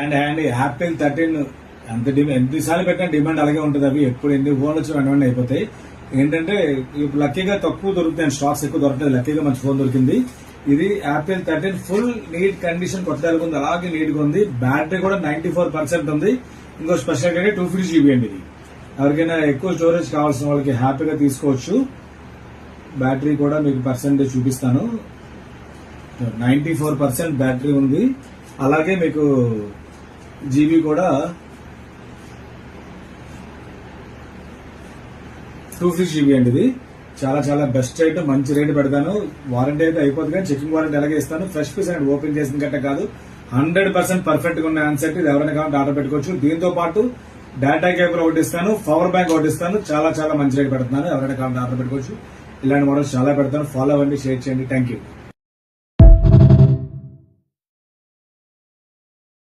And Apple 13 ఎన్నిసార్లు పెట్టిన demand అలాగే ఉంటుంది. అవి ఎప్పుడు ఎన్ని ఫోన్లు వచ్చి వెంటనే అయిపోతాయి. ఏంటంటే ఇప్పుడు లక్కీగా తక్కువ దొరుకుతాయి, స్టాక్స్ ఎక్కువ దొరకలేదు. లక్కీగా మంచి ఫోన్ దొరికింది. ఇది యాపిల్ 13 ఫుల్ నీట్ కండిషన్, కొత్తగా ఉంది, అలాగే నీట్ గా ఉంది. బ్యాటరీ కూడా 94% ఉంది. ఇంకో స్పెషల్ గా 250 GB అండి. ఇది ఎవరికైనా ఎక్కువ స్టోరేజ్ కావాల్సిన వాళ్ళకి హ్యాపీగా తీసుకోవచ్చు. బ్యాటరీ కూడా మీకు పర్సెంటేజ్ చూపిస్తాను. 94% బ్యాటరీ ఉంది. అలాగే మీకు జీబీ కూడా 250 GB అండి. ఇది చాలా చాలా బెస్ట్ రేట్, మంచి రేట్ పెడతాను. వారంటీ అయితే అయిపోతుంది కానీ చెకింగ్ వారంటీ అలాగే ఇస్తాను. ఫ్రెష్ పీస్ అనేది ఓపెన్ చేసిన గట్ట కాదు, 100% పర్ఫెక్ట్ గా ఉన్న ఆన్సర్. ఇది ఎవరైనా కావాలంటే ఆర్డర్ పెట్టుకోవచ్చు. దీంతో పాటు డేటా కేబుల్ ఒకటి ఇస్తాను, పవర్ బ్యాంక్ ఒకటి ఇస్తాను. చాలా చాలా మంచి రేట్ పెడుతున్నాను. ఎవరైనా కావాలంటే ఆర్డర్ పెట్టుకోవచ్చు. ఇలాంటి మోడల్స్ చాలా పెడతాను. ఫాలో అవ్వండి, షేర్ చేయండి. Thank you.